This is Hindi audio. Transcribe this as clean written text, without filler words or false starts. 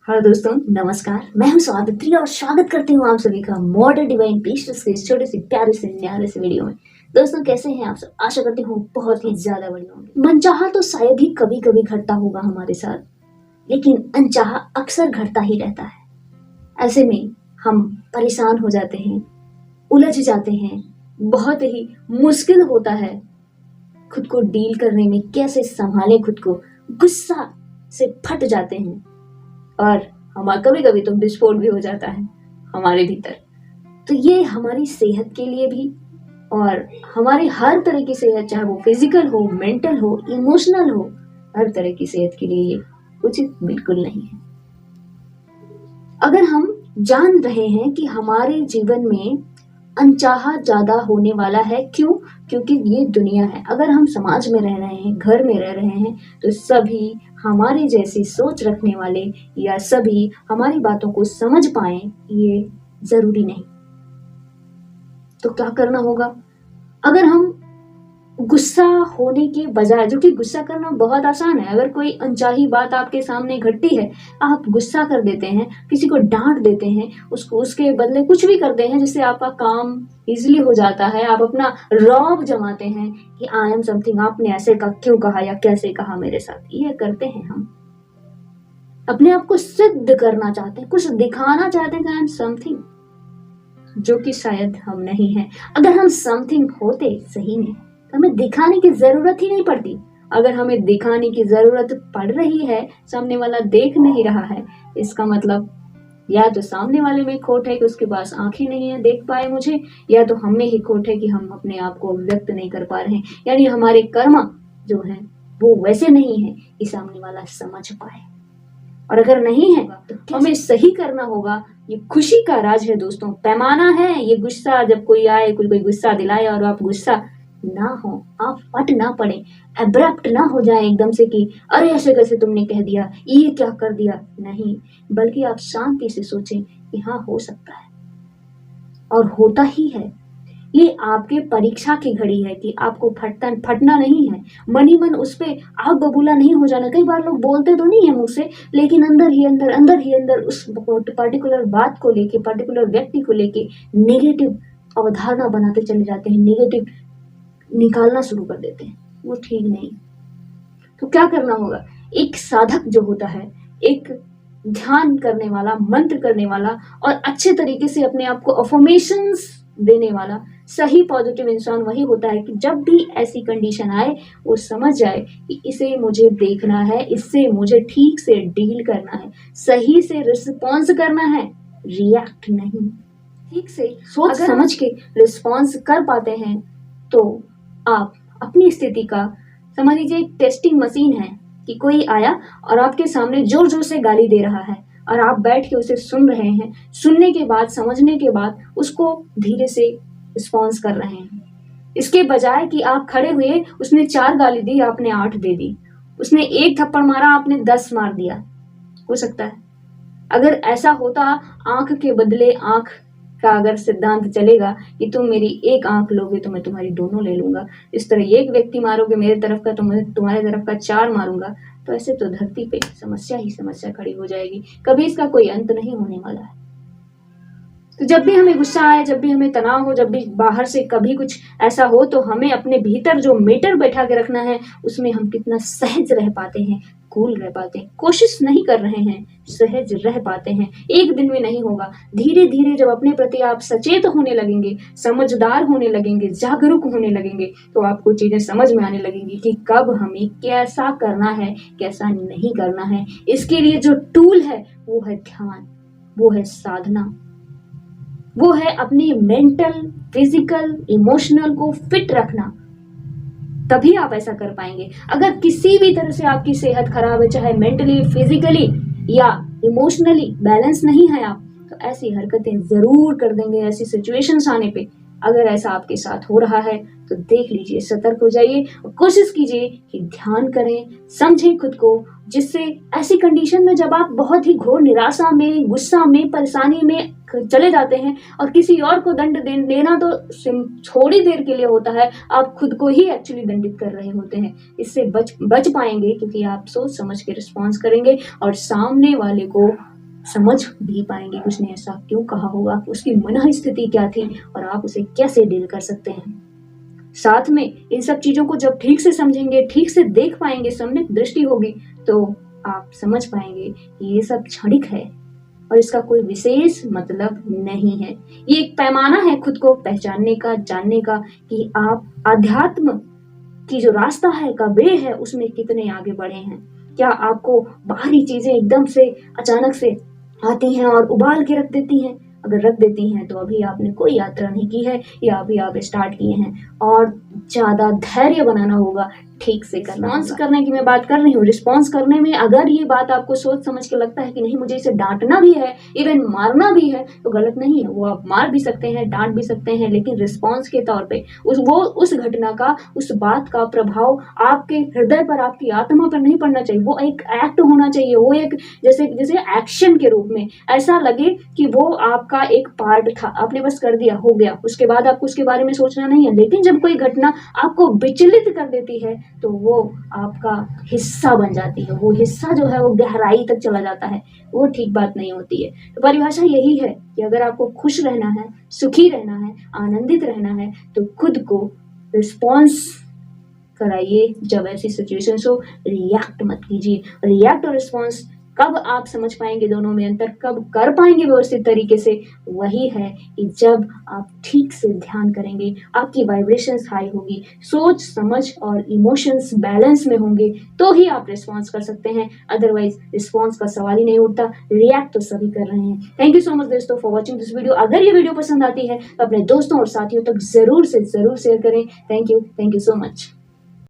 हेलो दोस्तों, नमस्कार। मैं हूं स्वागत्री और स्वागत करती हूं आप सभी का मॉडर्न डिवाइन पीसेस के इस छोटे से प्यारे से न्यारे से वीडियो में। दोस्तों, कैसे हैं आप सब? आशा करती हूँ बहुत ही ज्यादा बढ़िया होंगे। मनचाहा तो शायद ही कभी कभी घटता होगा हमारे साथ, लेकिन अनचाहा अक्सर घटता ही रहता है। ऐसे में हम परेशान हो जाते हैं, उलझ जाते हैं, बहुत ही मुश्किल होता है खुद को डील करने में, कैसे संभालें खुद को। गुस्सा से फट जाते हैं और हमारा कभी कभी तो विस्फोट भी हो जाता है हमारे भीतर। तो ये हमारी सेहत के लिए भी और हमारी हर तरह की सेहत, चाहे वो फिजिकल हो, मेंटल हो, इमोशनल हो, हर तरह की सेहत के लिए ये उचित बिल्कुल नहीं है। अगर हम जान रहे हैं कि हमारे जीवन में अनचाहा ज्यादा होने वाला है, क्यों? क्योंकि ये दुनिया है। अगर हम समाज में रह रहे हैं, घर में रह रहे हैं, तो सभी हमारी जैसी सोच रखने वाले या सभी हमारी बातों को समझ पाए, ये जरूरी नहीं। तो क्या करना होगा? अगर हम गुस्सा होने के बजाय, जो कि गुस्सा करना बहुत आसान है, अगर कोई अनचाही बात आपके सामने घटती है, आप गुस्सा कर देते हैं, किसी को डांट देते हैं, उसको उसके बदले कुछ भी करते हैं जिससे आपका काम इजीली हो जाता है। आप अपना रौब जमाते हैं कि आई एम समथिंग, आपने ऐसे का क्यों कहा या कैसे कहा मेरे साथ। ये करते हैं हम, अपने आप को सिद्ध करना चाहते हैं, कुछ दिखाना चाहते हैं कि आई एम समथिंग, जो कि शायद हम नहीं है। अगर हम समथिंग होते सही में, हमें दिखाने की जरूरत ही नहीं पड़ती। अगर हमें दिखाने की जरूरत पड़ रही है, सामने वाला देख नहीं रहा है, इसका मतलब या तो सामने वाले में खोट है कि उसके पास आंखें नहीं है देख पाए मुझे, या तो हम में ही खोट है कि हम अपने आप को व्यक्त नहीं कर पा रहे हैं। यानी हमारे कर्म जो है वो वैसे नहीं है कि सामने वाला समझ पाए। और अगर नहीं है तो हमें सही करना होगा। ये खुशी का राज है दोस्तों, पैमाना है ये। गुस्सा जब कोई आए, कोई गुस्सा दिलाए और आप गुस्सा ना हो, आप फट ना पड़े, एब्रप्ट ना हो जाए एकदम से कि अरे ऐसे कैसे तुमने कह दिया, ये क्या कर दिया। नहीं, बल्कि आप शांति से सोचें कि हाँ, हो सकता है और होता ही है। ये आपके परीक्षा की घड़ी है कि आपको फटना नहीं है। मन ही मन उस पे आग बबूला नहीं हो जाना। कई बार लोग बोलते तो नहीं है मुंह से, लेकिन अंदर ही अंदर उस पर्टिकुलर बात को लेके, पर्टिकुलर व्यक्ति को लेके नेगेटिव अवधारणा बनाते चले जाते हैं, नेगेटिव निकालना शुरू कर देते हैं। वो ठीक नहीं। तो क्या करना होगा? एक साधक जो होता है, एक ध्यान करने वाला, मंत्र करने वाला और अच्छे तरीके से अपने आप को अफर्मेशंस देने वाला सही पॉजिटिव इंसान वही होता है कि जब भी ऐसी कंडीशन आए, वो समझ जाए कि इसे मुझे देखना है, इससे मुझे ठीक से डील करना है, सही से रिस्पॉन्स करना है, रिएक्ट नहीं। ठीक से सोच समझ के रिस्पॉन्स कर पाते हैं तो आप अपनी स्थिति का, समझ लीजिए एक टेस्टिंग मशीन है कि कोई आया और आपके सामने जोर जोर से गाली दे रहा है और आप बैठ के उसे सुन रहे हैं। सुनने के बाद, समझने के बाद उसको धीरे से रिस्पॉन्स कर रहे हैं। इसके बजाय कि आप खड़े हुए, उसने 4 गाली दी, आपने 8 दे दी। उसने 1 थप्पड़ मारा, आपने 10 मार दिया। हो सकता है अगर ऐसा होता, आंख के बदले आंख का अगर सिद्धांत चलेगा कि तुम मेरी एक आंख लोगे तो मैं तुम्हारी दोनों ले लूंगा, इस तरह एक व्यक्ति मारोगे मेरे तरफ का तो मैं तुम्हारे तरफ का 4 मारूंगा, तो ऐसे तो धरती पे समस्या ही समस्या खड़ी हो जाएगी। कभी इसका कोई अंत नहीं होने वाला है। तो जब भी हमें गुस्सा आए, जब भी हमें तनाव हो, जब भी बाहर से कभी कुछ ऐसा हो, तो हमें अपने भीतर जो मीटर बैठा के रखना है, उसमें हम कितना सहज रह पाते हैं, कूल रह पाते हैं। कोशिश नहीं कर रहे हैं, सहज रह पाते हैं। एक दिन में नहीं होगा, धीरे धीरे जब अपने प्रति आप सचेत होने लगेंगे, समझदार होने लगेंगे, जागरूक होने लगेंगे, तो आपको चीजें समझ में आने लगेंगी कि कब हमें कैसा करना है, कैसा नहीं करना है। इसके लिए जो टूल है वो है ध्यान, वो है साधना, वो है अपनी मेंटल, फिजिकल, इमोशनल को फिट रखना। तभी आप ऐसा कर पाएंगे। अगर किसी भी तरह से आपकी सेहत खराब है, चाहे मेंटली, फिजिकली या इमोशनली बैलेंस नहीं है आप, तो ऐसी हरकतें जरूर कर देंगे ऐसी सिचुएशंस आने पे। अगर ऐसा आपके साथ हो रहा है तो देख लीजिए, सतर्क हो जाइए और कोशिश कीजिए कि ध्यान करें, समझें खुद को, जिससे ऐसी कंडीशन में जब आप बहुत ही घोर निराशा में, गुस्सा में, परेशानी में चले जाते हैं और किसी और को दंड देना तो थोड़ी देर के लिए होता है, आप खुद को ही एक्चुअली दंडित कर रहे होते हैं। इससे बच पाएंगे क्योंकि आप सोच समझ के रिस्पॉन्स करेंगे और सामने वाले को समझ भी पाएंगे कि उसने ऐसा क्यों कहा होगा, उसकी मन स्थिति क्या थी और आप उसे कैसे डील कर सकते हैं। साथ में इन सब चीजों को जब ठीक से समझेंगे, ठीक से देख पाएंगे, सम्यक दृष्टि होगी, तो आप समझ पाएंगे कि ये सब क्षणिक है और इसका कोई विशेष मतलब नहीं है। ये एक पैमाना है खुद को पहचानने का, जानने का कि आप अध्यात्म की जो रास्ता है का वे है उसमें कितने आगे बढ़े हैं। क्या आपको बाहरी चीजें एकदम से अचानक से आती हैं और उबाल के रख देती हैं? अगर रख देती हैं तो अभी आपने कोई यात्रा नहीं की है या अभी आप स्टार्ट किए हैं, और ज्यादा धैर्य बनाना होगा, ठीक से करना। रिस्पॉन्स करने की मैं बात कर रही हूँ। रिस्पॉन्स करने में अगर ये बात आपको सोच समझ के लगता है कि नहीं मुझे इसे डांटना भी है, इवन मारना भी है, तो गलत नहीं है। वो आप मार भी सकते हैं, डांट भी सकते हैं, लेकिन रिस्पॉन्स के तौर पे उस घटना का, उस बात का प्रभाव आपके हृदय पर, आपकी आत्मा पर नहीं पड़ना चाहिए। वो एक एक्ट होना चाहिए, वो एक जैसे जैसे एक्शन के रूप में ऐसा लगे कि वो आपका एक पार्ट था, आपने बस कर दिया, हो गया, उसके बाद आपको उसके बारे में सोचना नहीं है। लेकिन जब कोई घटना आपको विचलित कर देती है तो वो आपका हिस्सा बन जाती है, वो हिस्सा जो है वो गहराई तक चला जाता है, वो ठीक बात नहीं होती है। तो परिभाषा यही है कि अगर आपको खुश रहना है, सुखी रहना है, आनंदित रहना है, तो खुद को रिस्पॉन्स कराइए। जब ऐसी सिचुएशन हो, रिएक्ट मत कीजिए। रिएक्ट और रिस्पॉन्स कब आप समझ पाएंगे, दोनों में अंतर कब कर पाएंगे व्यवस्थित तरीके से, वही है कि जब आप ठीक से ध्यान करेंगे, आपकी वाइब्रेशंस हाई होगी, सोच समझ और इमोशंस बैलेंस में होंगे, तो ही आप रिस्पॉन्स कर सकते हैं। अदरवाइज रिस्पॉन्स का सवाल ही नहीं उठता। रिएक्ट तो सभी कर रहे हैं। थैंक यू सो मच दोस्तों फॉर वॉचिंग दिस वीडियो। अगर ये वीडियो पसंद आती है तो अपने दोस्तों और साथियों तक जरूर से जरूर शेयर करें। Thank you so much.